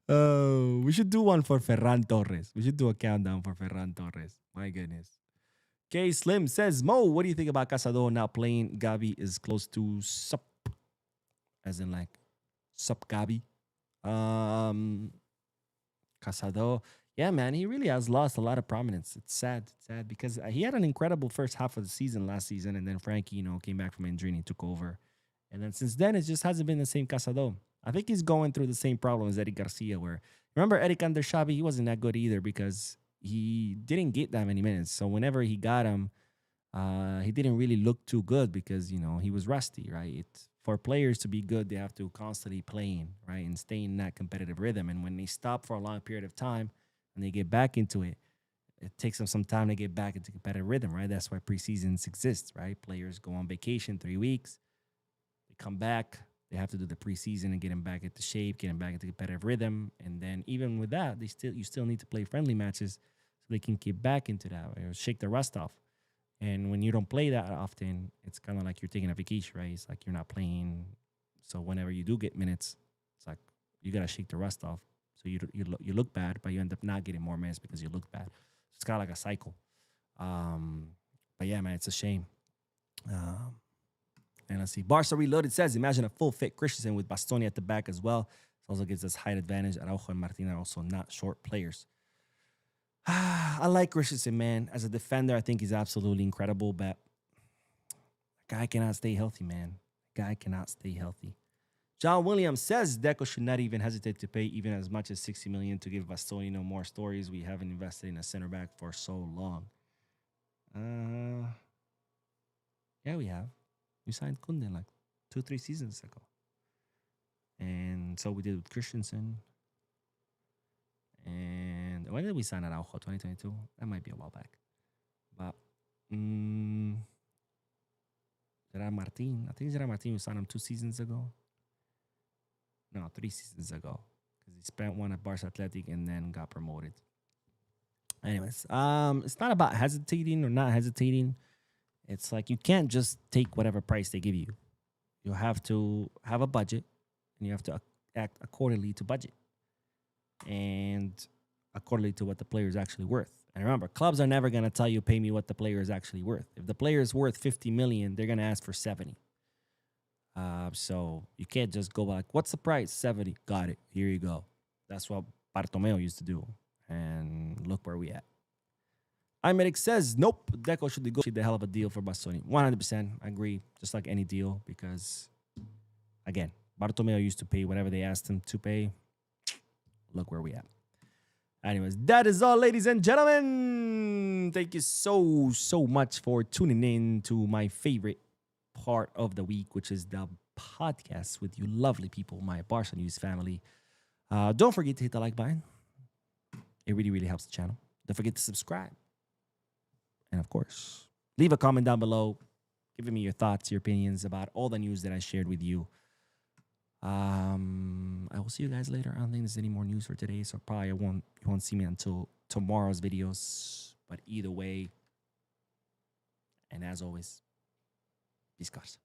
Oh, we should do one for Ferran Torres. We should do a countdown for Ferran Torres. My goodness. K Slim says, Mo, what do you think about Casado not playing? Gavi is close to sup. As in like, sup Gabi. Casado. Yeah, man, he really has lost a lot of prominence. It's sad. It's sad because he had an incredible first half of the season last season. And then Frankie, came back from injury and he took over. And then since then, it just hasn't been the same Casado. I think he's going through the same problem as Eddie Garcia, where, remember Eric Andershabi, he wasn't that good either because he didn't get that many minutes. So whenever he got him, he didn't really look too good because, he was rusty, right? For players to be good, they have to constantly playing, right? And stay in that competitive rhythm. And when they stop for a long period of time and they get back into it, it takes them some time to get back into competitive rhythm, right? That's why preseasons exist, right? Players go on vacation 3 weeks. They come back. They have to do the preseason and get them back into shape, get them back into competitive rhythm. And then even with that, you still need to play friendly matches so they can get back into that or shake the rust off. And when you don't play that often, it's kind of like you're taking a vacation, right? It's like you're not playing. So whenever you do get minutes, it's like you got to shake the rust off. So you look bad, but you end up not getting more minutes because you look bad. It's kind of like a cycle. But yeah, man, it's a shame. And let's see. Barca Reloaded says, imagine a full fit Christensen with Bastoni at the back as well. It also gives us height advantage. Araujo and Martin are also not short players. I like Christensen, man. As a defender, I think he's absolutely incredible, but guy cannot stay healthy, man. Guy cannot stay healthy. John Williams says Deco should not even hesitate to pay even as much as $60 million to give Bastoni no more stories. We haven't invested in a center back for so long. Yeah, we have. We signed Koundé like 2-3 seasons ago. And so we did with Christensen. And when did we sign Araujo? 2022? That might be a while back. But Gerard Martin. I think Gerard Martin, we signed him 2 seasons ago. No, 3 seasons ago. Because he spent one at Barca Athletic and then got promoted. Anyways, it's not about hesitating or not hesitating. It's like you can't just take whatever price they give you. You have to have a budget, and you have to act accordingly to budget and accordingly to what the player is actually worth. And remember, clubs are never going to tell you, pay me what the player is actually worth. If the player is worth 50 million, they're going to ask for 70. So you can't just go like, what's the price? 70. Got it. Here you go. That's what Bartomeu used to do. And look where we at. Imedic says, nope, Deco should negotiate the hell of a deal for Bastoni. 100%. I agree. Just like any deal, because, again, Bartomeu used to pay whatever they asked him to pay. Look where we at. Anyways, that is all, ladies and gentlemen. Thank you so much for tuning in to my favorite part of the week, which is the podcast with you lovely people, my Barca News family. Don't forget to hit the like button. It really, really helps the channel. Don't forget to subscribe. And of course, leave a comment down below, giving me your thoughts, your opinions about all the news that I shared with you. I will see you guys later. I don't think there's any more news for today, so probably you won't see me until tomorrow's videos. But either way, and as always, peace, guys.